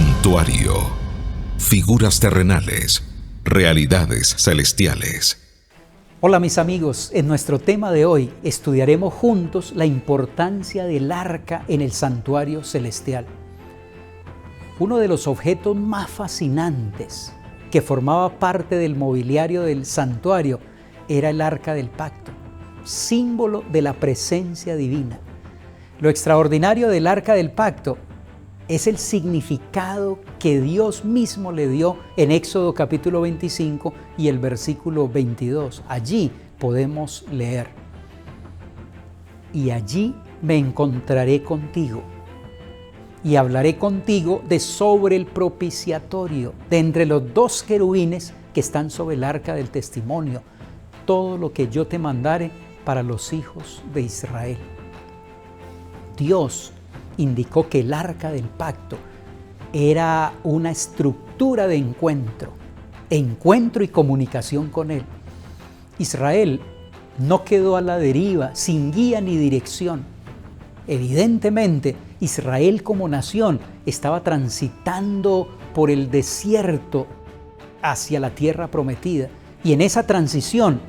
Santuario. Figuras terrenales, realidades celestiales. Hola mis amigos, en nuestro tema de hoy estudiaremos juntos la importancia del arca en el santuario celestial. Uno de los objetos más fascinantes que formaba parte del mobiliario del santuario era el arca del pacto, símbolo de la presencia divina. Lo extraordinario del arca del pacto es el significado que Dios mismo le dio en Éxodo capítulo 25 y el versículo 22. Allí podemos leer: y allí me encontraré contigo y hablaré contigo de sobre el propiciatorio, de entre los dos querubines que están sobre el arca del testimonio, todo lo que yo te mandare para los hijos de Israel. Dios indicó que el arca del pacto era una estructura de encuentro y comunicación con Él. Israel no quedó a la deriva, sin guía ni dirección. Evidentemente, Israel como nación estaba transitando por el desierto hacia la tierra prometida, y en esa transición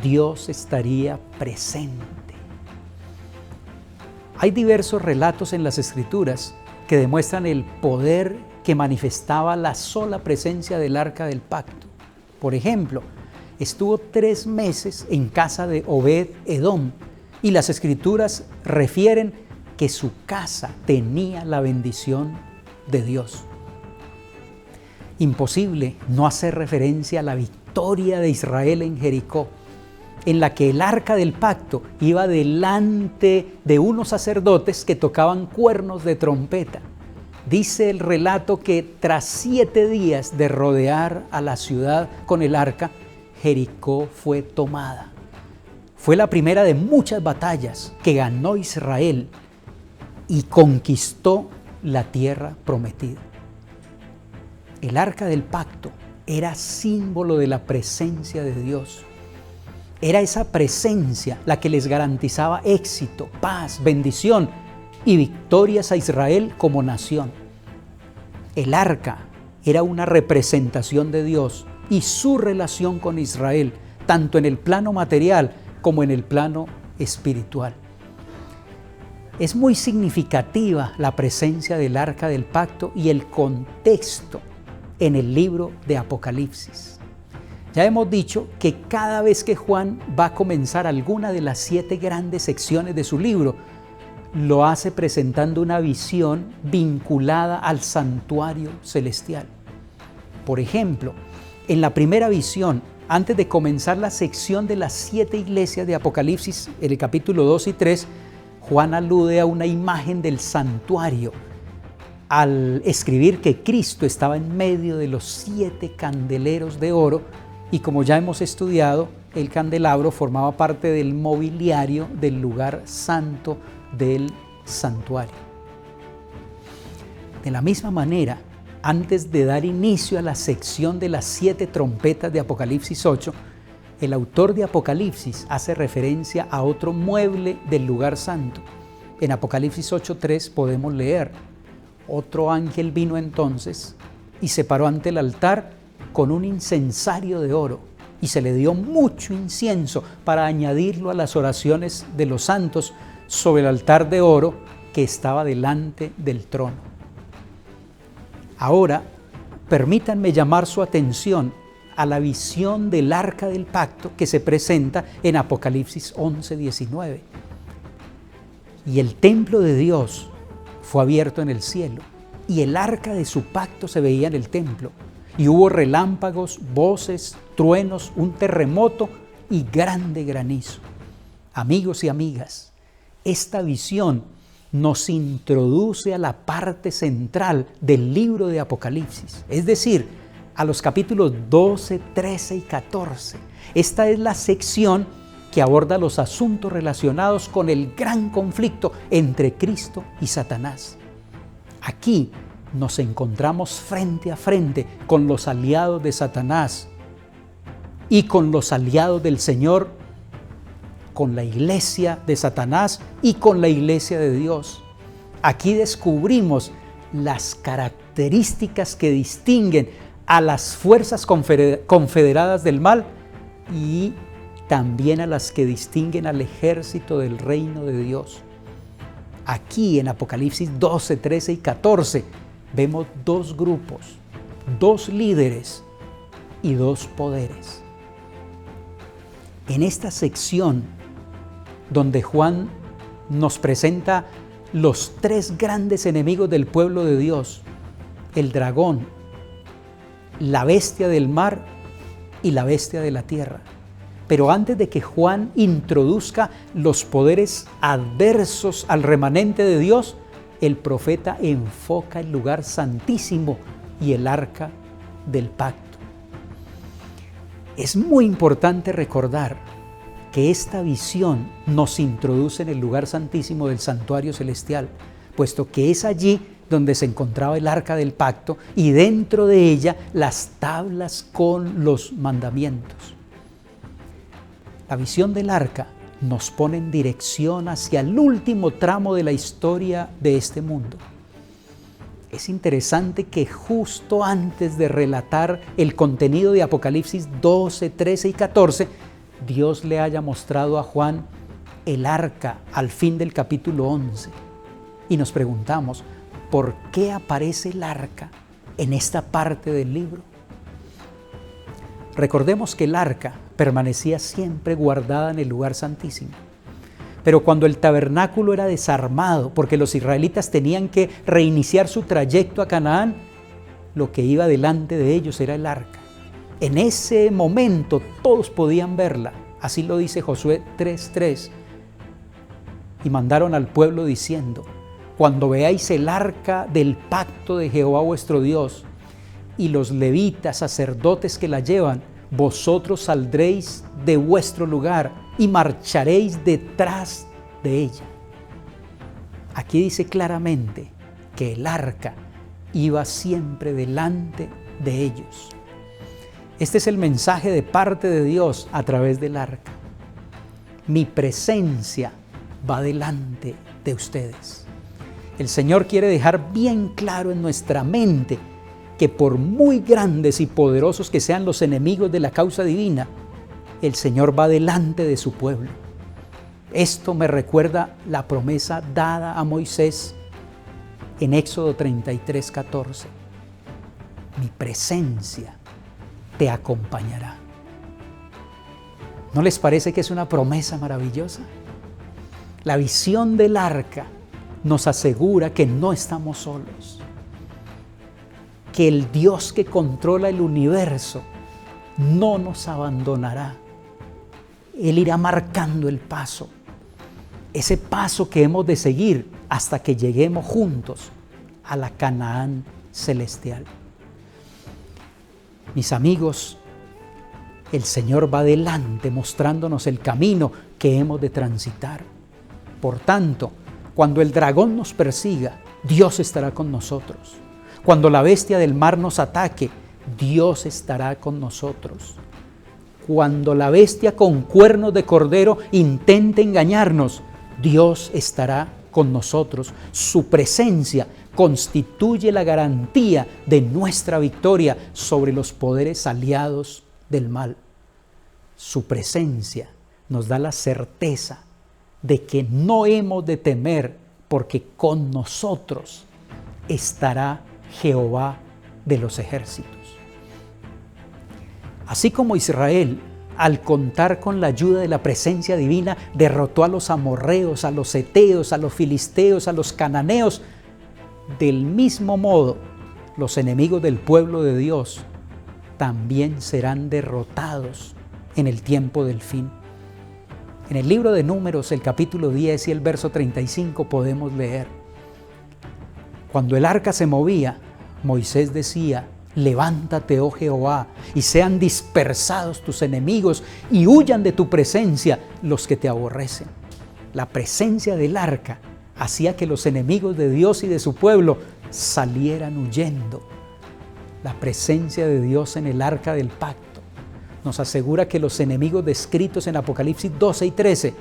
Dios estaría presente. Hay diversos relatos en las Escrituras que demuestran el poder que manifestaba la sola presencia del arca del pacto. Por ejemplo, estuvo 3 meses en casa de Obed-Edom y las Escrituras refieren que su casa tenía la bendición de Dios. Imposible no hacer referencia a la victoria de Israel en Jericó, en la que el arca del pacto iba delante de unos sacerdotes que tocaban cuernos de trompeta. Dice el relato que tras 7 días de rodear a la ciudad con el arca, Jericó fue tomada. Fue la primera de muchas batallas que ganó Israel y conquistó la tierra prometida. El arca del pacto era símbolo de la presencia de Dios. Era esa presencia la que les garantizaba éxito, paz, bendición y victorias a Israel como nación. El arca era una representación de Dios y su relación con Israel, tanto en el plano material como en el plano espiritual. Es muy significativa la presencia del arca del pacto y el contexto en el libro de Apocalipsis. Ya hemos dicho que cada vez que Juan va a comenzar alguna de las 7 grandes secciones de su libro, lo hace presentando una visión vinculada al santuario celestial. Por ejemplo, en la primera visión, antes de comenzar la sección de las 7 iglesias de Apocalipsis, en el capítulo 2 y 3, Juan alude a una imagen del santuario al escribir que Cristo estaba en medio de los 7 candeleros de oro. Y como ya hemos estudiado, el candelabro formaba parte del mobiliario del lugar santo del santuario. De la misma manera, antes de dar inicio a la sección de las 7 trompetas de Apocalipsis 8, el autor de Apocalipsis hace referencia a otro mueble del lugar santo. En Apocalipsis 8:3 podemos leer: otro ángel vino entonces y se paró ante el altar con un incensario de oro, y se le dio mucho incienso para añadirlo a las oraciones de los santos sobre el altar de oro que estaba delante del trono. Ahora, permítanme llamar su atención a la visión del arca del pacto que se presenta en Apocalipsis 11:19. Y el templo de Dios fue abierto en el cielo, y el arca de su pacto se veía en el templo. Y hubo relámpagos, voces, truenos, un terremoto y grande granizo. Amigos y amigas, esta visión nos introduce a la parte central del libro de Apocalipsis, es decir, a los capítulos 12, 13 y 14. Esta es la sección que aborda los asuntos relacionados con el gran conflicto entre Cristo y Satanás. Aquí nos encontramos frente a frente con los aliados de Satanás y con los aliados del Señor, con la iglesia de Satanás y con la iglesia de Dios. Aquí descubrimos las características que distinguen a las fuerzas confederadas del mal y también a las que distinguen al ejército del reino de Dios. Aquí en Apocalipsis 12, 13 y 14 vemos dos grupos, dos líderes y dos poderes. En esta sección donde Juan nos presenta los tres grandes enemigos del pueblo de Dios, el dragón, la bestia del mar y la bestia de la tierra. Pero antes de que Juan introduzca los poderes adversos al remanente de Dios, el profeta enfoca el lugar santísimo y el arca del pacto. Es muy importante recordar que esta visión nos introduce en el lugar santísimo del santuario celestial, puesto que es allí donde se encontraba el arca del pacto y dentro de ella las tablas con los mandamientos. La visión del arca nos pone en dirección hacia el último tramo de la historia de este mundo. Es interesante que justo antes de relatar el contenido de Apocalipsis 12, 13 y 14, Dios le haya mostrado a Juan el arca al fin del capítulo 11. Y nos preguntamos, ¿por qué aparece el arca en esta parte del libro? Recordemos que el arca permanecía siempre guardada en el lugar santísimo. Pero cuando el tabernáculo era desarmado, porque los israelitas tenían que reiniciar su trayecto a Canaán, lo que iba delante de ellos era el arca. En ese momento todos podían verla, así lo dice Josué 3:3. Y mandaron al pueblo diciendo: cuando veáis el arca del pacto de Jehová vuestro Dios y los levitas, sacerdotes que la llevan, vosotros saldréis de vuestro lugar y marcharéis detrás de ella. Aquí dice claramente que el arca iba siempre delante de ellos. Este es el mensaje de parte de Dios a través del arca. Mi presencia va delante de ustedes. El Señor quiere dejar bien claro en nuestra mente que por muy grandes y poderosos que sean los enemigos de la causa divina, el Señor va delante de su pueblo. Esto me recuerda la promesa dada a Moisés en Éxodo 33:14. Mi presencia te acompañará. ¿No les parece que es una promesa maravillosa? La visión del arca nos asegura que no estamos solos, que el Dios que controla el universo no nos abandonará. Él irá marcando el paso, ese paso que hemos de seguir hasta que lleguemos juntos a la Canaán celestial. Mis amigos, el Señor va adelante mostrándonos el camino que hemos de transitar. Por tanto, cuando el dragón nos persiga, Dios estará con nosotros. Cuando la bestia del mar nos ataque, Dios estará con nosotros. Cuando la bestia con cuernos de cordero intente engañarnos, Dios estará con nosotros. Su presencia constituye la garantía de nuestra victoria sobre los poderes aliados del mal. Su presencia nos da la certeza de que no hemos de temer, porque con nosotros estará Jehová de los ejércitos. Así como Israel, al contar con la ayuda de la presencia divina, derrotó a los amorreos, a los heteos, a los filisteos, a los cananeos, del mismo modo, los enemigos del pueblo de Dios también serán derrotados en el tiempo del fin. En el libro de Números, el capítulo 10 y el verso 35, podemos leer: cuando el arca se movía, Moisés decía: levántate, oh Jehová, y sean dispersados tus enemigos, y huyan de tu presencia los que te aborrecen. La presencia del arca hacía que los enemigos de Dios y de su pueblo salieran huyendo. La presencia de Dios en el arca del pacto nos asegura que los enemigos descritos en Apocalipsis 12 y 13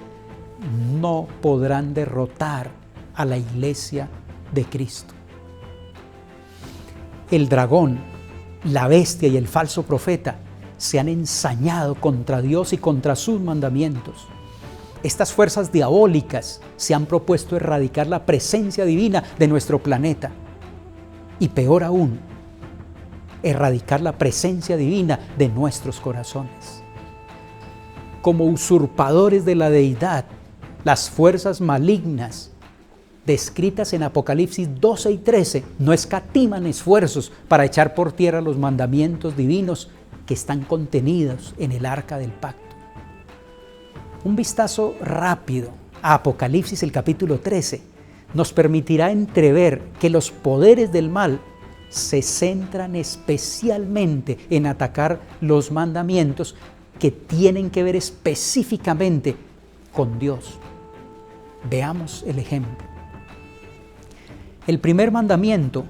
no podrán derrotar a la iglesia de Cristo. El dragón, la bestia y el falso profeta se han ensañado contra Dios y contra sus mandamientos. Estas fuerzas diabólicas se han propuesto erradicar la presencia divina de nuestro planeta. Y peor aún, erradicar la presencia divina de nuestros corazones. Como usurpadores de la deidad, las fuerzas malignas descritas en Apocalipsis 12 y 13 no escatiman esfuerzos para echar por tierra los mandamientos divinos que están contenidos en el Arca del Pacto. Un vistazo rápido a Apocalipsis, el capítulo 13, nos permitirá entrever que los poderes del mal se centran especialmente en atacar los mandamientos que tienen que ver específicamente con Dios. Veamos el ejemplo. El primer mandamiento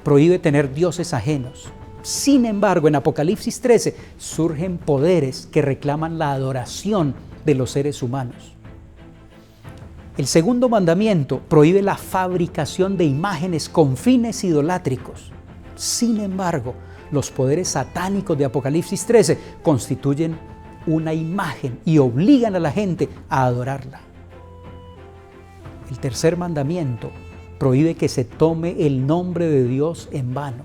prohíbe tener dioses ajenos. Sin embargo, en Apocalipsis 13 surgen poderes que reclaman la adoración de los seres humanos. El segundo mandamiento prohíbe la fabricación de imágenes con fines idolátricos. Sin embargo, los poderes satánicos de Apocalipsis 13 constituyen una imagen y obligan a la gente a adorarla. El tercer mandamiento prohíbe que se tome el nombre de Dios en vano.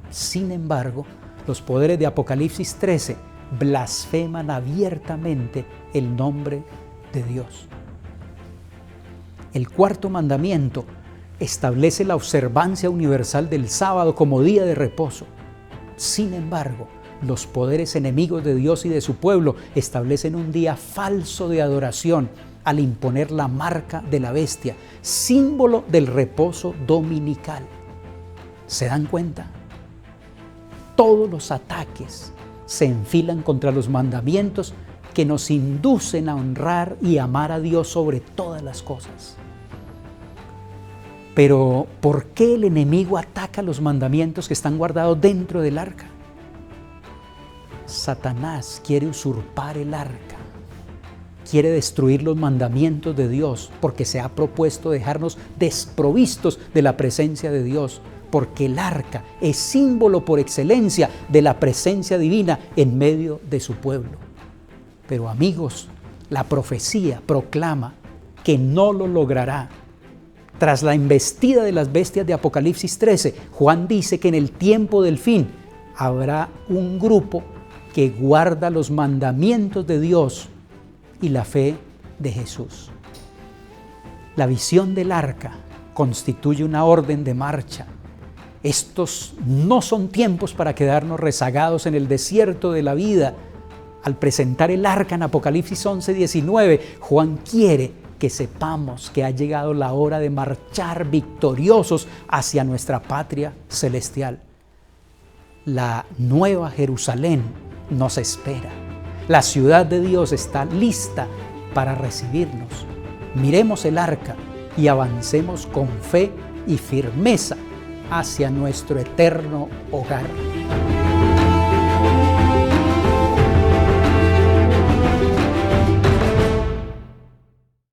Sin embargo, los poderes de Apocalipsis 13 blasfeman abiertamente el nombre de Dios. El cuarto mandamiento establece la observancia universal del sábado como día de reposo. Sin embargo, los poderes enemigos de Dios y de su pueblo establecen un día falso de adoración al imponer la marca de la bestia, símbolo del reposo dominical. ¿Se dan cuenta? Todos los ataques se enfilan contra los mandamientos que nos inducen a honrar y amar a Dios sobre todas las cosas. Pero, ¿por qué el enemigo ataca los mandamientos que están guardados dentro del arca? Satanás quiere usurpar el arca, quiere destruir los mandamientos de Dios porque se ha propuesto dejarnos desprovistos de la presencia de Dios, porque el arca es símbolo por excelencia de la presencia divina en medio de su pueblo. Pero amigos, la profecía proclama que no lo logrará. Tras la embestida de las bestias de Apocalipsis 13, Juan dice que en el tiempo del fin habrá un grupo que guarda los mandamientos de Dios y la fe de Jesús. La visión del arca constituye una orden de marcha. Estos no son tiempos para quedarnos rezagados en el desierto de la vida. Al presentar el arca en Apocalipsis 11:19, Juan quiere que sepamos que ha llegado la hora de marchar victoriosos hacia nuestra patria celestial. La nueva Jerusalén nos espera. La ciudad de Dios está lista para recibirnos. Miremos el arca y avancemos con fe y firmeza hacia nuestro eterno hogar.